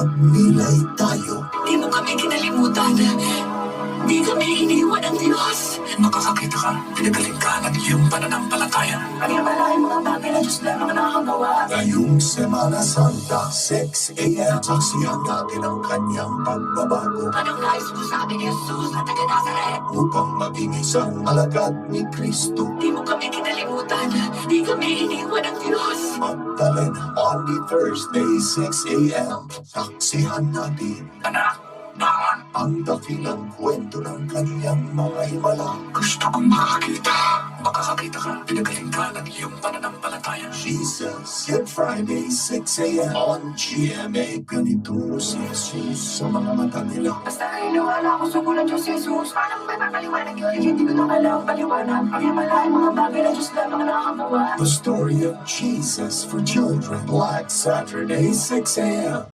Magnilay tayo. Di mo kami kinalimutan. Di kami iniwan ng Diyos. Makakakita ka, pinagaling ka ng iyong pananampalataya. Paniwala ang mga bagay na Diyos lamang ang nakakagawa. Ngayong Semana Santa, 6 a.m. Saksihan natin ang kanyang pagbabago Anong nais mo sa amin, Jesus, na taga Nazaret? upang maging isang alagad ni Kristo. Di mo kami kinalimutan. Di kami iniwan ng Diyos. Magdalena on the Thursday, 6 a.m. Saksihan natin Anak, bangon. ang dakilang kwento ng kanyang mga himala. Gusto kong makakita. Makakakita ka, pinagaling ka ng iyong pananampalataya. Jesus, Good Friday, 6 a.m. on GMA. Ganito si Jesus sa mga mata nila. Basta iniwala ko sa bulan Diyos, Jesus. Paano may papaliwanag yun? Hindi ko na kailangang paliwanag. Paniwala ang mga bagay na Diyos lamang ang nakakagawa. The story of Jesus for children. Black Saturday, 6 a.m.